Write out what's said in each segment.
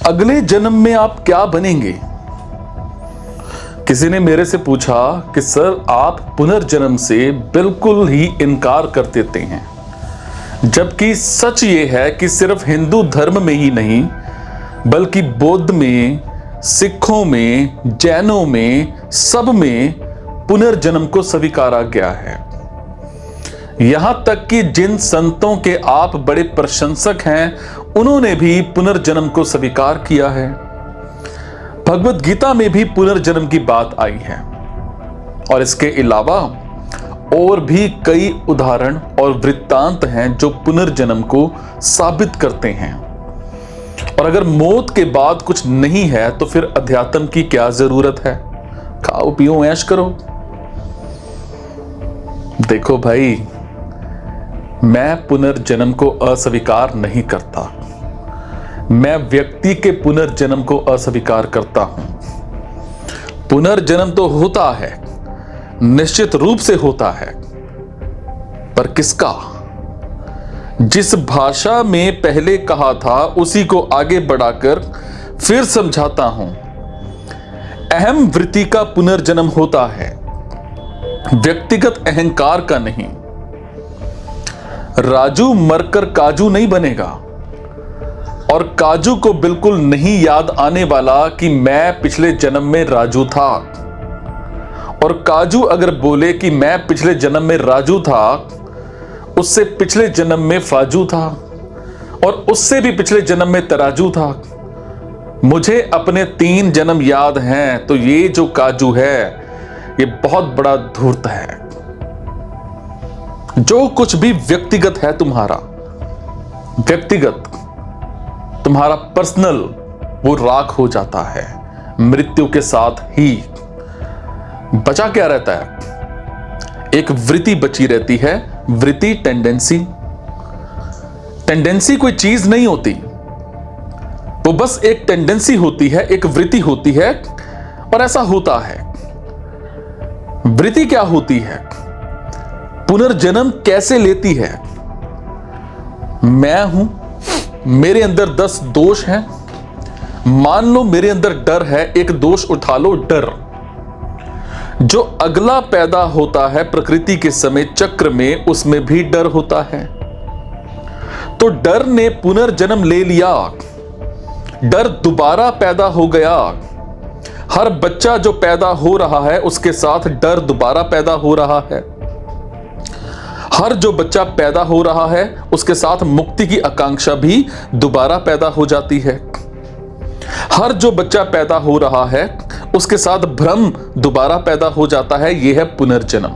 अगले जन्म में आप क्या बनेंगे? किसी ने मेरे से पूछा कि सर आप पुनर्जन्म से बिल्कुल ही इनकार कर देते हैं, जबकि सच ये है कि सिर्फ हिंदू धर्म में ही नहीं बल्कि बौद्ध में, सिखों में, जैनों में, सब में पुनर्जन्म को स्वीकारा गया है। यहां तक कि जिन संतों के आप बड़े प्रशंसक हैं उन्होंने भी पुनर्जन्म को स्वीकार किया है। भगवत गीता में भी पुनर्जन्म की बात आई है और इसके अलावा और भी कई उदाहरण और वृत्तांत हैं जो पुनर्जन्म को साबित करते हैं। और अगर मौत के बाद कुछ नहीं है तो फिर अध्यात्म की क्या जरूरत है? खाओ पियो ऐश करो। देखो भाई, मैं पुनर्जन्म को अस्वीकार नहीं करता, मैं व्यक्ति के पुनर्जन्म को अस्वीकार करता हूं। पुनर्जन्म तो होता है, निश्चित रूप से होता है, पर किसका? जिस भाषा में पहले कहा था उसी को आगे बढ़ाकर फिर समझाता हूं। अहम वृत्ति का पुनर्जन्म होता है, व्यक्तिगत अहंकार का नहीं। राजू मरकर काजू नहीं बनेगा और काजू को बिल्कुल नहीं याद आने वाला कि मैं पिछले जन्म में राजू था। और काजू अगर बोले कि मैं पिछले जन्म में राजू था, उससे पिछले जन्म में फाजू था और उससे भी पिछले जन्म में तराजू था। मुझे अपने 3 जन्म याद हैं, तो ये जो काजू है ये बहुत बड़ा धूर्त है। जो कुछ भी व्यक्तिगत है तुम्हारा, व्यक्तिगत तुम्हारा पर्सनल, वो राख हो जाता है मृत्यु के साथ ही। बचा क्या रहता है? एक वृत्ति बची रहती है, वृत्ति, टेंडेंसी। टेंडेंसी कोई चीज नहीं होती, वो बस एक टेंडेंसी होती है, एक वृत्ति होती है। और ऐसा होता है। वृत्ति क्या होती है? पुनर्जन्म कैसे लेती है? मैं हूं, मेरे अंदर 10 दोष हैं। मान लो मेरे अंदर डर है, एक दोष उठा लो, डर। जो अगला पैदा होता है प्रकृति के समय चक्र में, उसमें भी डर होता है। तो डर ने पुनर्जन्म ले लिया, डर दोबारा पैदा हो गया। हर बच्चा जो पैदा हो रहा है उसके साथ डर दोबारा पैदा हो रहा है। हर जो बच्चा पैदा हो रहा है उसके साथ मुक्ति की आकांक्षा भी दोबारा पैदा हो जाती है। हर जो बच्चा पैदा हो रहा है उसके साथ भ्रम दोबारा पैदा हो जाता है। यह है पुनर्जन्म।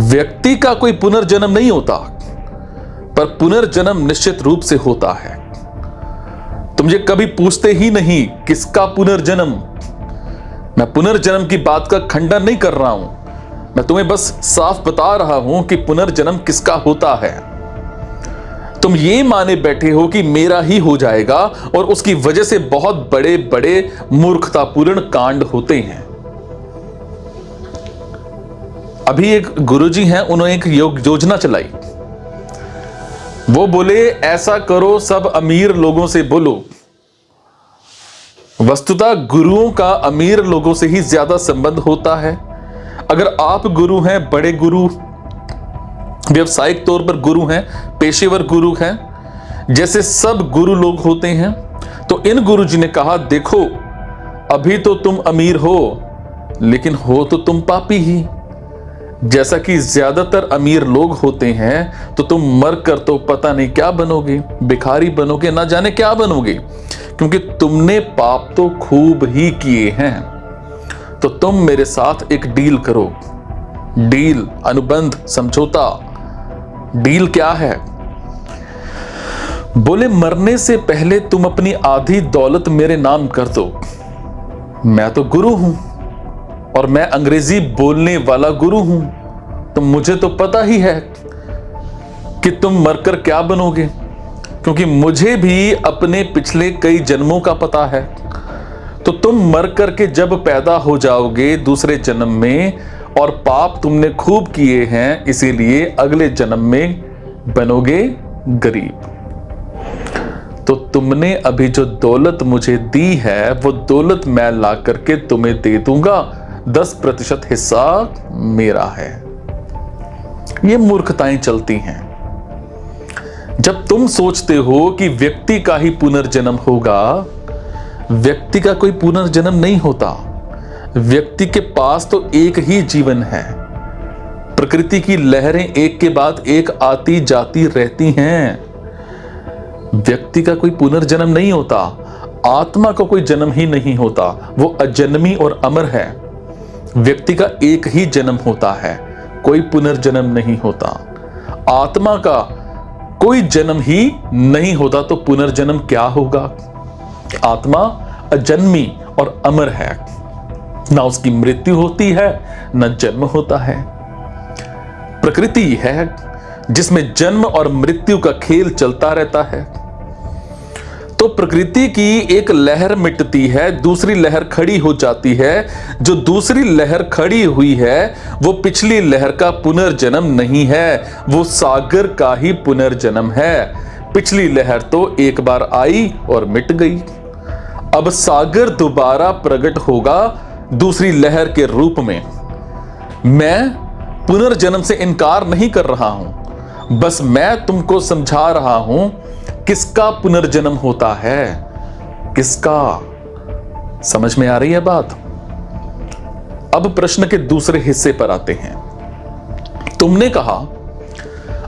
व्यक्ति का कोई पुनर्जन्म नहीं होता, पर पुनर्जन्म निश्चित रूप से होता है। तुम ये कभी पूछते ही नहीं किसका पुनर्जन्म। मैं पुनर्जन्म की बात का खंडन नहीं कर रहा हूं, मैं तुम्हें बस साफ बता रहा हूं कि पुनर्जन्म किसका होता है। तुम ये माने बैठे हो कि मेरा ही हो जाएगा और उसकी वजह से बहुत बड़े बड़े मूर्खतापूर्ण कांड होते हैं। अभी एक गुरुजी हैं, उन्होंने एक योजना चलाई। वो बोले ऐसा करो, सब अमीर लोगों से बोलो। वस्तुतः गुरुओं का अमीर लोगों से ही ज्यादा संबंध होता है। अगर आप गुरु हैं, बड़े गुरु, व्यवसायिक तौर पर गुरु हैं, पेशेवर गुरु हैं, जैसे सब गुरु लोग होते हैं, तो इन गुरुजी ने कहा देखो अभी तो तुम अमीर हो, लेकिन हो तो तुम पापी ही। जैसा कि ज्यादातर अमीर लोग होते हैं, तो तुम मर कर तो पता नहीं क्या बनोगे, भिखारी बनोगे, ना जाने क्या बनोगे, क्योंकि तुमने पाप तो खूब ही किए हैं। तो तुम मेरे साथ एक डील करो। डील, अनुबंध, समझौता। डील क्या है? बोले मरने से पहले तुम अपनी आधी दौलत मेरे नाम कर दो। मैं तो गुरु हूं और मैं अंग्रेजी बोलने वाला गुरु हूं, तो मुझे तो पता ही है कि तुम मरकर क्या बनोगे, क्योंकि मुझे भी अपने पिछले कई जन्मों का पता है। तो तुम मर करके जब पैदा हो जाओगे दूसरे जन्म में, और पाप तुमने खूब किए हैं, इसीलिए अगले जन्म में बनोगे गरीब। तो तुमने अभी जो दौलत मुझे दी है वो दौलत मैं ला करके तुम्हें दे दूंगा, 10% हिस्सा मेरा है। ये मूर्खताएं चलती हैं। जब तुम सोचते हो कि व्यक्ति का ही पुनर्जन्म होगा, व्यक्ति का कोई पुनर्जन्म नहीं होता। व्यक्ति के पास तो एक ही जीवन है। प्रकृति की लहरें एक के बाद एक आती जाती रहती हैं। व्यक्ति का कोई पुनर्जन्म नहीं होता। आत्मा का कोई जन्म ही नहीं होता। वो अजन्मी और अमर है। व्यक्ति का एक ही जन्म होता है, कोई पुनर्जन्म नहीं होता। आत्मा का कोई जन्म ही नहीं होता, तो पुनर्जन्म क्या होगा? आत्मा अजन्मी और अमर है, ना उसकी मृत्यु होती है न जन्म होता है। प्रकृति है जिसमें जन्म और मृत्यु का खेल चलता रहता है। तो प्रकृति की एक लहर मिटती है, दूसरी लहर खड़ी हो जाती है। जो दूसरी लहर खड़ी हुई है वो पिछली लहर का पुनर्जन्म नहीं है, वो सागर का ही पुनर्जन्म है। पिछली लहर तो एक बार आई और मिट गई। अब सागर दोबारा प्रकट होगा दूसरी लहर के रूप में। मैं पुनर्जन्म से इनकार नहीं कर रहा हूं, बस मैं तुमको समझा रहा हूं किसका पुनर्जन्म होता है, किसका। समझ में आ रही है बात? अब प्रश्न के दूसरे हिस्से पर आते हैं। तुमने कहा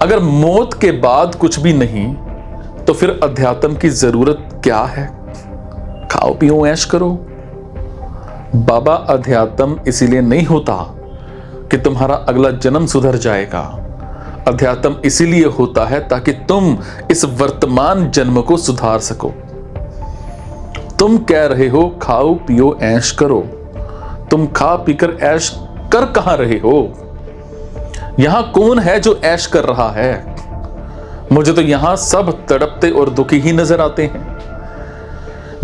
अगर मौत के बाद कुछ भी नहीं तो फिर अध्यात्म की जरूरत क्या है? खाओ पियो ऐश करो। बाबा, अध्यात्म इसीलिए नहीं होता कि तुम्हारा अगला जन्म सुधर जाएगा। अध्यात्म इसीलिए होता है ताकि तुम इस वर्तमान जन्म को सुधार सको। तुम कह रहे हो खाओ पियो ऐश करो। तुम खा पीकर ऐश कर कहां रहे हो? यहां कौन है जो ऐश कर रहा है? मुझे तो यहां सब तड़पते और दुखी ही नजर आते हैं।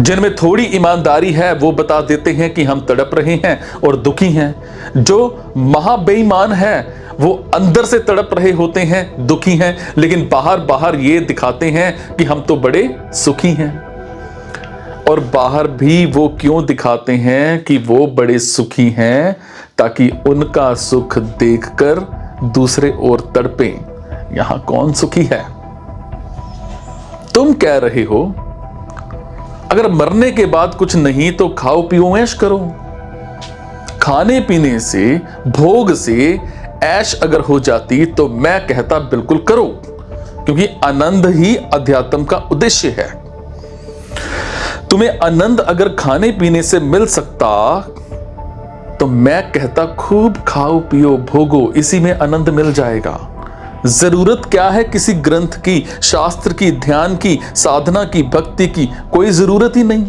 जिनमें थोड़ी ईमानदारी है वो बता देते हैं कि हम तड़प रहे हैं और दुखी हैं। जो महाबेईमान है वो अंदर से तड़प रहे होते हैं, दुखी हैं, लेकिन बाहर बाहर ये दिखाते हैं कि हम तो बड़े सुखी हैं। और बाहर भी वो क्यों दिखाते हैं कि वो बड़े सुखी हैं? ताकि उनका सुख देखकर दूसरे और तड़पें। यहां कौन सुखी है? तुम कह रहे हो अगर मरने के बाद कुछ नहीं तो खाओ पियो ऐश करो। खाने पीने से, भोग से ऐश अगर हो जाती तो मैं कहता बिल्कुल करो, क्योंकि आनंद ही अध्यात्म का उद्देश्य है। तुम्हें आनंद अगर खाने पीने से मिल सकता तो मैं कहता खूब खाओ पियो भोगो, इसी में आनंद मिल जाएगा। जरूरत क्या है किसी ग्रंथ की, शास्त्र की, ध्यान की, साधना की, भक्ति की? कोई जरूरत ही नहीं।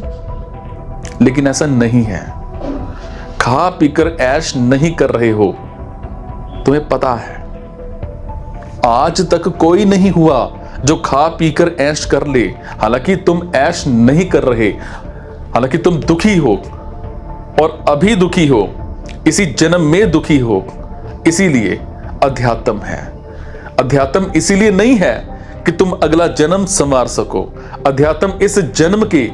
लेकिन ऐसा नहीं है। खा पीकर ऐश नहीं कर रहे हो, तुम्हें पता है। आज तक कोई नहीं हुआ जो खा पीकर ऐश कर ले। हालांकि तुम ऐश नहीं कर रहे, हालांकि तुम दुखी हो और अभी दुखी हो, इसी जन्म में दुखी हो। इसीलिए अध्यात्म है। अध्यात्म इसीलिए नहीं है कि तुम अगला जन्म संवार सको। अध्यात्म इस जन्म के,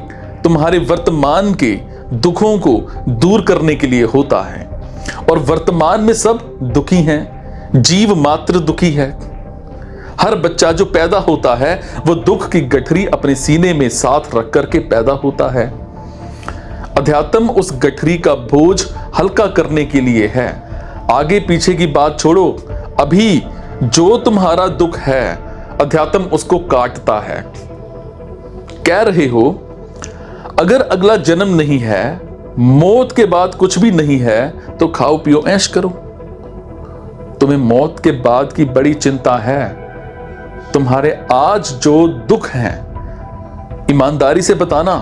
तुम्हारे वर्तमान के दुखों को दूर करने के लिए होता है। और वर्तमान में सब दुखी हैं, जीव मात्र दुखी है। हर बच्चा जो पैदा होता है वो दुख की गठरी अपने सीने में साथ रख करके पैदा होता है। अध्यात्म उस गठरी का बोझ हल्का करने के लिए है। आगे पीछे की बात छोड़ो, अभी जो तुम्हारा दुख है अध्यात्म उसको काटता है। कह रहे हो अगर अगला जन्म नहीं है, मौत के बाद कुछ भी नहीं है तो खाओ पियो ऐश करो। तुम्हें मौत के बाद की बड़ी चिंता है। तुम्हारे आज जो दुख हैं, ईमानदारी से बताना,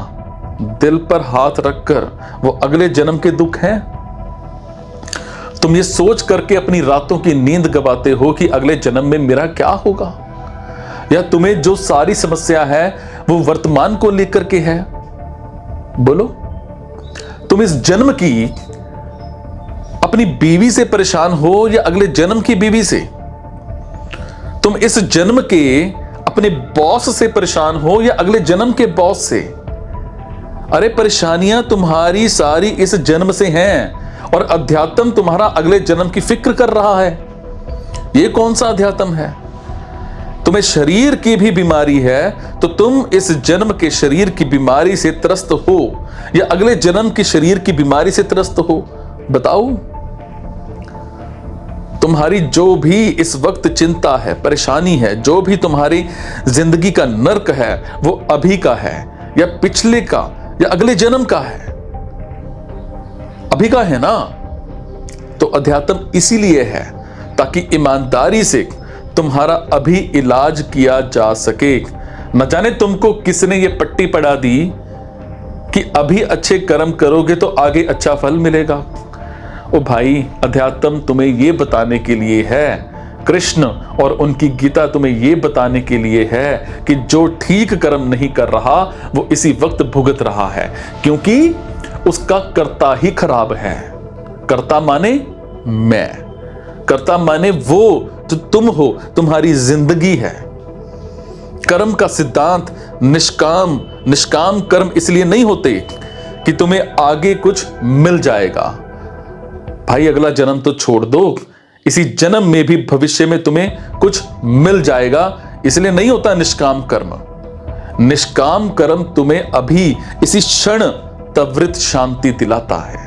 दिल पर हाथ रखकर, वो अगले जन्म के दुख हैं। तुम ये सोच करके अपनी रातों की नींद गवाते हो कि अगले जन्म में मेरा क्या होगा, या तुम्हें जो सारी समस्या है वो वर्तमान को लेकर के है। बोलो, तुम इस जन्म की अपनी बीवी से परेशान हो या अगले जन्म की बीवी से? तुम इस जन्म के अपने बॉस से परेशान हो या अगले जन्म के बॉस से। अरे परेशानियां तुम्हारी सारी इस जन्म से हैं और अध्यात्म तुम्हारा अगले जन्म की फिक्र कर रहा है। यह कौन सा अध्यात्म है? तुम्हें शरीर की भी बीमारी है तो तुम इस जन्म के शरीर की बीमारी से त्रस्त हो या अगले जन्म की शरीर की बीमारी से त्रस्त हो? बताओ। तुम्हारी जो भी इस वक्त चिंता है, परेशानी है, जो भी तुम्हारी जिंदगी का नर्क है, वो अभी का है या पिछले का या अगले जन्म का है? अभी का है ना? तो अध्यात्म इसीलिए है ताकि ईमानदारी से तुम्हारा अभी इलाज किया जा सके। न जाने तुमको किसने ये पट्टी पढ़ा दी कि अभी अच्छे कर्म करोगे तो आगे अच्छा फल मिलेगा। ओ भाई, अध्यात्म तुम्हें यह बताने के लिए है, कृष्ण और उनकी गीता तुम्हें यह बताने के लिए है कि जो ठीक कर्म नहीं कर रहा वो इसी वक्त भुगत रहा है, क्योंकि उसका कर्ता ही खराब है। कर्ता माने मैं, कर्ता माने वो जो तुम हो, तुम्हारी जिंदगी है। कर्म का सिद्धांत निष्काम कर्म इसलिए नहीं होते कि तुम्हें आगे कुछ मिल जाएगा। भाई अगला जन्म तो छोड़ दो, इसी जन्म में भी भविष्य में तुम्हें कुछ मिल जाएगा, इसलिए नहीं होता निष्काम कर्म। निष्काम कर्म तुम्हें अभी इसी क्षण त्वरित शांति दिलाता है।